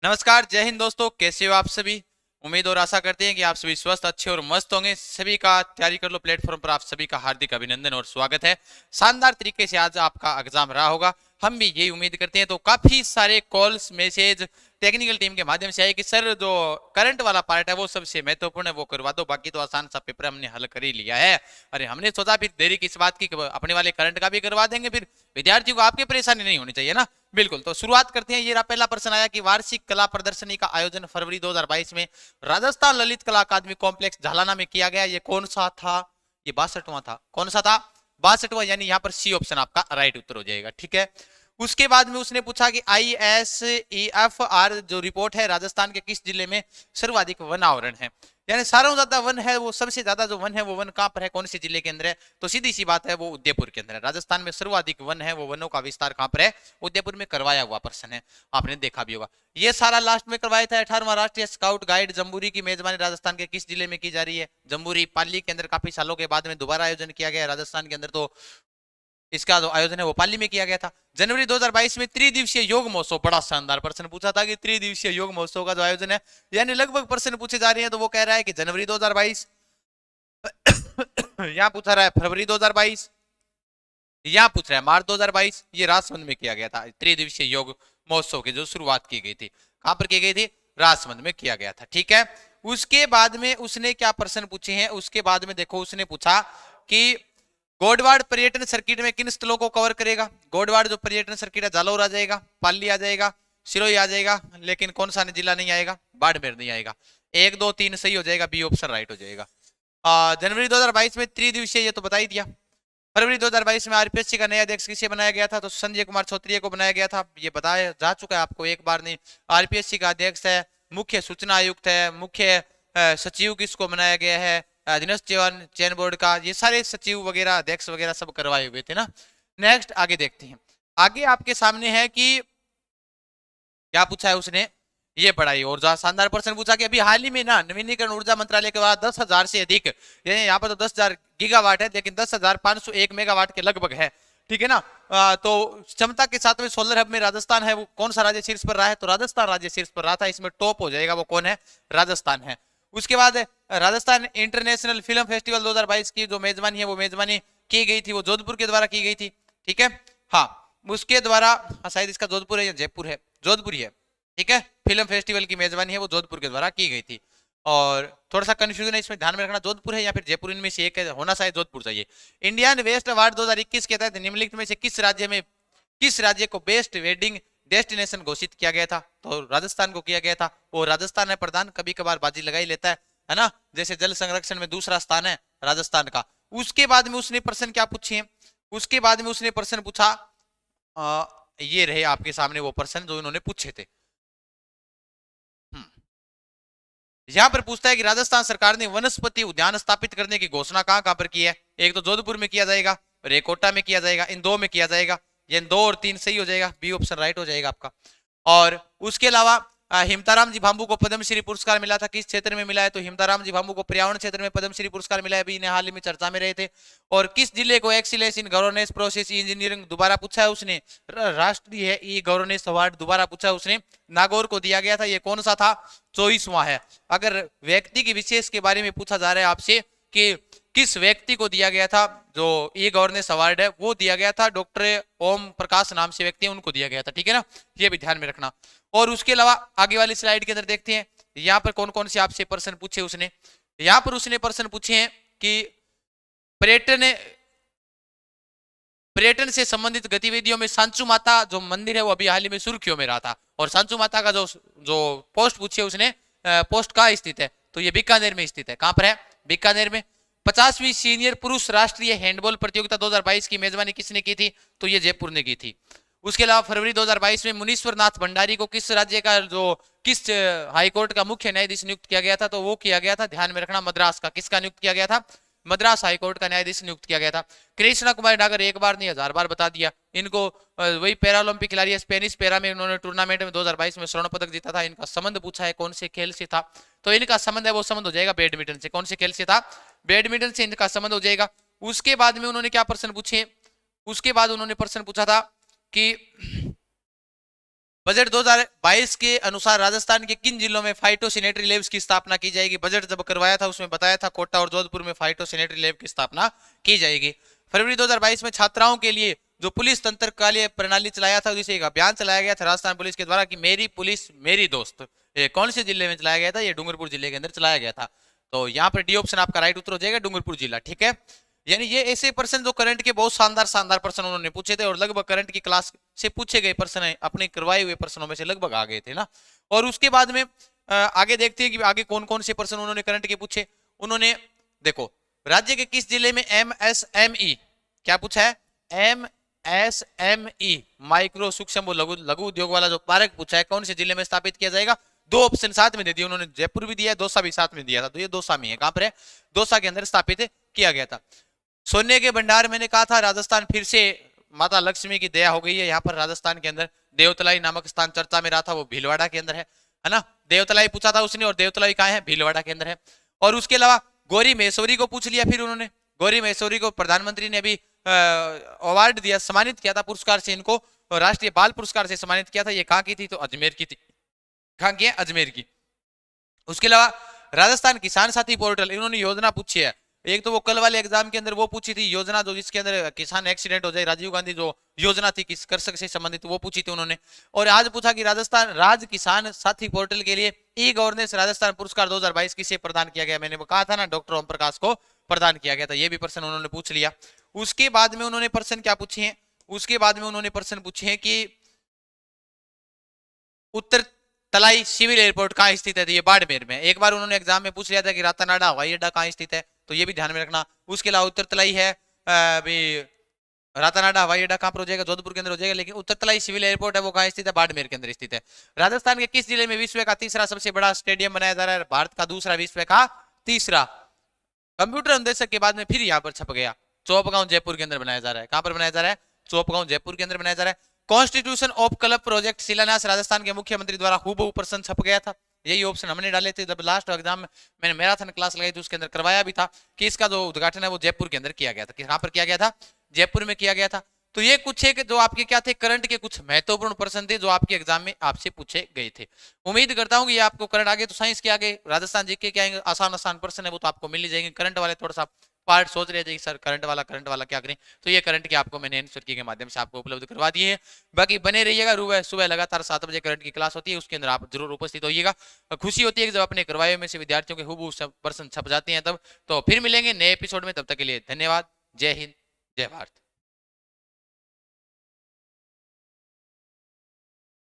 नमस्कार, जय हिंद दोस्तों। कैसे हो आप सभी? उम्मीद और आशा करते हैं कि आप सभी स्वस्थ, अच्छे और मस्त होंगे। सभी का तैयारी कर लो प्लेटफॉर्म पर आप सभी का हार्दिक अभिनंदन और स्वागत है। शानदार तरीके से आज आपका एग्जाम रहा होगा, हम भी यही उम्मीद करते हैं। तो काफी सारे कॉल्स, मैसेज टेक्निकल टीम के माध्यम से आए कि सर जो करंट वाला पार्ट है वो सबसे महत्वपूर्ण है, वो करवा दो, बाकी तो आसान सा पेपर हमने हल कर ही लिया है। अरे हमने सोचा फिर देरी किस बात की, अपने वाले करंट का भी करवा देंगे, फिर विद्यार्थियों को आपकी परेशानी नहीं होनी चाहिए ना। बिल्कुल, तो शुरुआत करते हैं। ये पहला प्रश्न आया कि वार्षिक कला प्रदर्शनी का आयोजन फरवरी 2022 में राजस्थान ललित कला अकादमी कॉम्प्लेक्स झालाना में किया गया। ये कौन सा था? ये 62वां था। कौन सा था? 62वां, यानी यहाँ पर सी ऑप्शन आपका राइट उत्तर हो जाएगा। ठीक है। उसके बाद में उसने पूछा कि ISEFR जो रिपोर्ट है, राजस्थान के किस जिले में सर्वाधिक वन आवरण है, यानी सारों ज्यादा वन है, वो सबसे ज्यादा जो वन है वो वन कहां पर है, कौन से जिले के अंदर है? तो सीधी सी बात है, वो उदयपुर के अंदर है। राजस्थान में सर्वाधिक वन है, वो वनों का विस्तार कहां पर है? उदयपुर में करवाया हुआ प्रश्न है, आपने देखा भी होगा। ये सारा लास्ट में करवाया था। 18वां राष्ट्रीय स्काउट गाइड जम्बूरी की मेजबानी राजस्थान के किस जिले में की जा रही है? जम्बूरी पाली के अंदर काफी सालों के बाद में दोबारा आयोजन किया गया है राजस्थान के अंदर। तो इसका जो आयोजन है वो पाली में किया गया था। जनवरी 2022 में त्रिदिवसीय योग महोत्सव, बड़ा शानदार प्रश्न पूछा था कि त्रिदिवसीय योग महोत्सव का जो आयोजन है, यानी लगभग प्रश्न पूछे जा रहे हैं, तो वो कह रहा है कि जनवरी 2022, यहां पूछा रहा है फरवरी 2022, यहां पूछ रहा है मार्च 2022। ये राजसमंद में किया गया था त्रिदिवसीय योग महोत्सव की जो शुरुआत की गई थी। कहां पर की गई थी? राजसमंद में किया गया था। ठीक है। उसके बाद में उसने क्या प्रश्न पूछे हैं? उसके बाद में देखो, उसने पूछा कि गोडवाड़ पर्यटन सर्किट में किन स्थलों को कवर करेगा? गोडवाड़ जो पर्यटन सर्किट है, जालौर आ जाएगा, पाली आ जाएगा, सिरोही आ जाएगा, लेकिन कौन सा जिला नहीं आएगा? बाड़मेर नहीं आएगा। 1 2 3 सही हो जाएगा, बी ऑप्शन राइट हो जाएगा। जनवरी 2022 में त्रिदिवसीय, ये तो बता ही दिया। फरवरी 2022 में आरपीएससी का नया अध्यक्ष किसे बनाया गया था? तो संजय कुमार छोत्रिय को बनाया गया था। ये बताया जा चुका है आपको एक बार नहीं। आरपीएससी का अध्यक्ष है, मुख्य सूचना आयुक्त है, मुख्य सचिव किसको बनाया गया है? अधीनस्थ चयन बोर्ड का। ये सारे सचिव वगैरह, अध्यक्ष वगैरह सब करवाए हुए थे ना। नेक्स्ट आगे देखते हैं। आगे आपके सामने है कि क्या पूछा है उसने। ये बड़ा ही और शानदार प्रश्न पूछा कि अभी हाल ही में ना नवीनीकरण ऊर्जा मंत्रालय के द्वारा 10,000 से अधिक, यानी यहाँ पर तो 10,000 गीगावाट है, लेकिन 10,501 मेगावाट के लगभग है। ठीक है ना। तो क्षमता के साथ में सोलर हब में राजस्थान है, वो कौन सा राज्य शीर्ष पर रहा है? तो राजस्थान राज्य शीर्ष पर रहा था। इसमें टॉप हो जाएगा, वो कौन है? राजस्थान है। उसके बाद राजस्थान इंटरनेशनल फिल्म फेस्टिवल 2022 की जो मेजबानी है, वो मेजबानी की गई थी, वो जोधपुर के द्वारा की गई थी। ठीक है। हाँ, उसके द्वारा, शायद इसका जोधपुर है या जयपुर है, जोधपुर ही है। ठीक है। फिल्म फेस्टिवल की मेजबानी है वो जोधपुर के द्वारा की गई थी। और थोड़ा सा कंफ्यूजन है इसमें, ध्यान में रखना, जोधपुर है या फिर जयपुर, इनमें से एक होना, शायद जोधपुर चाहिए। इंडियन वेस्ट अवार्ड 2021 के तहत निम्नलिखित में से किस राज्य को बेस्ट वेडिंग डेस्टिनेशन घोषित किया गया था? तो राजस्थान को किया गया था। वो राजस्थान है प्रधान, कभी कभार बाजी लगा ही लेता है ना। जैसे जल संरक्षण में दूसरा स्थान है राजस्थान का। उसके बाद में उसने प्रश्न क्या पूछे? उसके बाद में उसने प्रश्न पूछा, ये रहे आपके सामने वो प्रश्न जो इन्होंने पूछे थे। यहां पर पूछता है कि राजस्थान सरकार ने वनस्पति उद्यान स्थापित करने की घोषणा कहां कहां पर की है? एक तो जोधपुर में किया जाएगा, और एक कोटा में किया जाएगा, इन दो में किया जाएगा। ये 2 और 3 सही हो जाएगा, बी ऑप्शन राइट हो जाएगा आपका। और उसके अलावा हिमताराम जी भांबू को पद्मश्री पुरस्कार मिला था, किस क्षेत्र में मिला है? तो हिमताराम जी भांबू को पर्यावरण क्षेत्र में पद्मश्री पुरस्कार मिला है, अभी इन्हें हाल ही में चर्चा में रहे थे। और किस जिले को excellence in governance process engineering दोबारा पूछा है उसने, राष्ट्रीय है ई गवर्नेंस अवार्ड दोबारा पूछा है उसने, नागौर को दिया गया था। ये कौन सा था? 24वां है। अगर व्यक्ति की विशेष के बारे में पूछा जा रहा है आपसे कि किस व्यक्ति को दिया गया था जो ई गवर्नेंस अवार्ड है, वो दिया गया था डॉक्टर ओम प्रकाश नाम से व्यक्ति है, उनको दिया गया था। ठीक है ना, ये भी ध्यान में रखना। और उसके अलावा आगे वाली स्लाइड के अंदर देखते हैं यहाँ पर कौन कौन से आपसे प्रश्न पूछे उसने। यहाँ पर उसने प्रश्न पूछे हैं कि पर्यटन पर्यटन से संबंधित गतिविधियों में सांचू माता जो मंदिर है वो अभी हाल ही में सुर्खियों में रहा था। और सांचू माता का जो जो पोस्ट पूछे उसने, पोस्ट कहाँ स्थित है? तो ये बीकानेर में स्थित है। कहां पर है? बीकानेर में। 50वीं सीनियर पुरुष राष्ट्रीय हैंडबॉल प्रतियोगिता 2022 की मेजबानी किसने की थी? तो ये जयपुर ने की थी। उसके अलावा फरवरी 2022 में मुनीश्वर नाथ भंडारी को किस राज्य का जो किस हाईकोर्ट का मुख्य न्यायाधीश नियुक्त किया गया था? तो वो किया गया था, ध्यान में रखना, मद्रास का। किसका नियुक्त किया गया था? मद्रास हाईकोर्ट का न्यायाधीश नियुक्त किया गया था। कृष्णा कुमार डागर, एक बार नहीं 1000 बार बता दिया इनको। वही पैरालंपिक खिलाड़ी है, स्पेनिश पैरा में उन्होंने टूर्नामेंट में 2022 में स्वर्ण पदक जीता था। इनका संबंध पूछा है कौन से खेल से था? तो इनका संबंध है वो संबंध हो जाएगा बैडमिंटन से। कौन से खेल से था? बैडमिंटन से इनका संबंध हो जाएगा। उसके बाद में उन्होंने क्या प्रश्न पूछे? उसके बाद उन्होंने प्रश्न पूछा था कि बजट 2022 के अनुसार राजस्थान के किन जिलों में फाइटोसैनिटरी लैब्स की स्थापना की जाएगी? बजट जब करवाया था उसमें बताया था कोटा और जोधपुर में फाइटोसैनिटरी लैब की स्थापना की जाएगी। फरवरी 2022 में छात्राओं के लिए जो पुलिस तंत्र कार्य प्रणाली चलाया था, जिसे एक अभियान चलाया गया था राजस्थान पुलिस के द्वारा कि मेरी पुलिस मेरी दोस्त, ये कौन से जिले में चलाया गया था? ये डूंगरपुर जिले के अंदर चलाया गया था। तो यहाँ पर डी ऑप्शन आपका राइट उत्तर हो जाएगा, डूंगरपुर जिला। ठीक है, यानी ये ऐसे प्रश्न जो करंट के बहुत शानदार शानदार प्रश्न उन्होंने पूछे थे और लगभग करंट की क्लास से पूछे गए प्रश्न है अपने करवाए हुए प्रश्नों में से लगभग आ गए थे ना। और उसके बाद में आगे देखते हैं कि आगे कौन कौन से प्रश्न उन्होंने करंट के पूछे। उन्होंने देखो, राज्य के किस जिले में MSME क्या पूछा है? MSME माइक्रो सूक्ष्म लघु उद्योग वाला जो पार्क पूछा है, कौन से जिले में स्थापित किया जाएगा? दो ऑप्शन साथ में दे दिए उन्होंने, जयपुर भी दिया है, दौसा भी साथ में दिया था, तो ये दौसा में है। कहां पर है? दौसा के अंदर स्थापित किया गया था। सोने के भंडार मैंने कहा था राजस्थान फिर से माता लक्ष्मी की दया हो गई है। यहाँ पर राजस्थान के अंदर देवतलाई नामक स्थान चर्चा में रहा था, वो भीलवाड़ा के अंदर है ना। देवतलाई पूछा था उसने, और देवतलाई कहाँ है? भीलवाड़ा के अंदर है। और उसके अलावा गौरी महेश्वरी को पूछ लिया फिर उन्होंने। गौरी महेश्वरी को प्रधानमंत्री ने अभी अवार्ड दिया, सम्मानित किया था पुरस्कार से, इनको राष्ट्रीय बाल पुरस्कार से सम्मानित किया था। ये कहाँ की थी? तो अजमेर की थी। कहाँ की है? अजमेर की। उसके अलावा राजस्थान किसान साथी पोर्टल, इन्होंने योजना पूछी है। एक तो वो कल वाले एग्जाम के अंदर वो पूछी थी योजना, जो जिसके अंदर किसान एक्सीडेंट हो जाए, राजीव गांधी जो योजना थी किस कृषक से संबंधित, वो पूछी थी उन्होंने। और आज पूछा कि राजस्थान राज्य किसान साथी पोर्टल के लिए ई गवर्नेंस राजस्थान पुरस्कार 2022 किसे प्रदान किया गया? मैंने कहा था ना, डॉक्टर ओम प्रकाश को प्रदान किया गया था। ये भी प्रश्न उन्होंने पूछ लिया। उसके बाद में उन्होंने प्रश्न क्या पूछे हैं? उसके बाद में उन्होंने प्रश्न पूछे हैं कि उत्तर तलाई सिविल एयरपोर्ट कहाँ स्थित है? तो ये बाड़मेर में। एक बार उन्होंने एग्जाम में पूछ लिया था कि रातानाडा हवाई अड्डा कहाँ स्थित है, तो ये भी ध्यान में रखना। उसके अलावा उत्तर तलाई है, रातानाडा हवाई अड्डा कहाँ पर हो जाएगा? जोधपुर के अंदर हो जाएगा। लेकिन उत्तर तलाई सिविल एयरपोर्ट है वो कहाँ स्थित है? बाड़मेर के अंदर स्थित है। राजस्थान के किस जिले में विश्व का तीसरा सबसे बड़ा स्टेडियम बनाया जा रहा है? भारत का दूसरा, विश्व का तीसरा। कंप्यूटर अनुदेशक के बाद में फिर यहाँ पर छप गया, चौपगांव जयपुर के अंदर बनाया जा रहा है। कहां पर बनाया जा रहा है? चौपगांव जयपुर के अंदर बनाया जा रहा है। कॉन्स्टिट्यूशन ऑफ क्लब प्रोजेक्ट शिलान्यास राजस्थान के मुख्यमंत्री द्वारा हूबहू प्रश्न छप गया था। यही ऑप्शन हमने डाले थे जब लास्ट एग्जाम में मैंने मैराथन क्लास लगाई थी, उसके अंदर करवाया भी था कि इसका जो उद्घाटन है वो जयपुर के अंदर किया गया था। कहां पर किया गया था? जयपुर में किया गया था। तो ये कुछ है कि जो आपके क्या थे, करंट के कुछ महत्वपूर्ण प्रश्न थे जो आपके एग्जाम में आपसे पूछे गए थे। उम्मीद करता हूं कि ये आपको करंट आगे तो साइंस के आगे राजस्थान जीके के आएंगे, आसान आसान प्रश्न है वो तो आपको मिल ही जाएंगे। करंट वाले थोड़ा सा पार्ट सोच रहे थे कि सर करंट वाला क्या करें, तो ये करंट के आपको मैंने आंसर की के माध्यम से आपको उपलब्ध करवा दिए हैं। बाकी बने रहिएगा, सुबह लगातार 7 बजे करंट की क्लास होती है, उसके अंदर आप जरूर उपस्थित होइएगा। खुशी होती है कि जब अपने करवाए में से विद्यार्थियों के हूबहू प्रश्न छप जाते हैं तब। तो फिर मिलेंगे नए एपिसोड में, तब तक के लिए धन्यवाद। जय हिंद, जय भारत।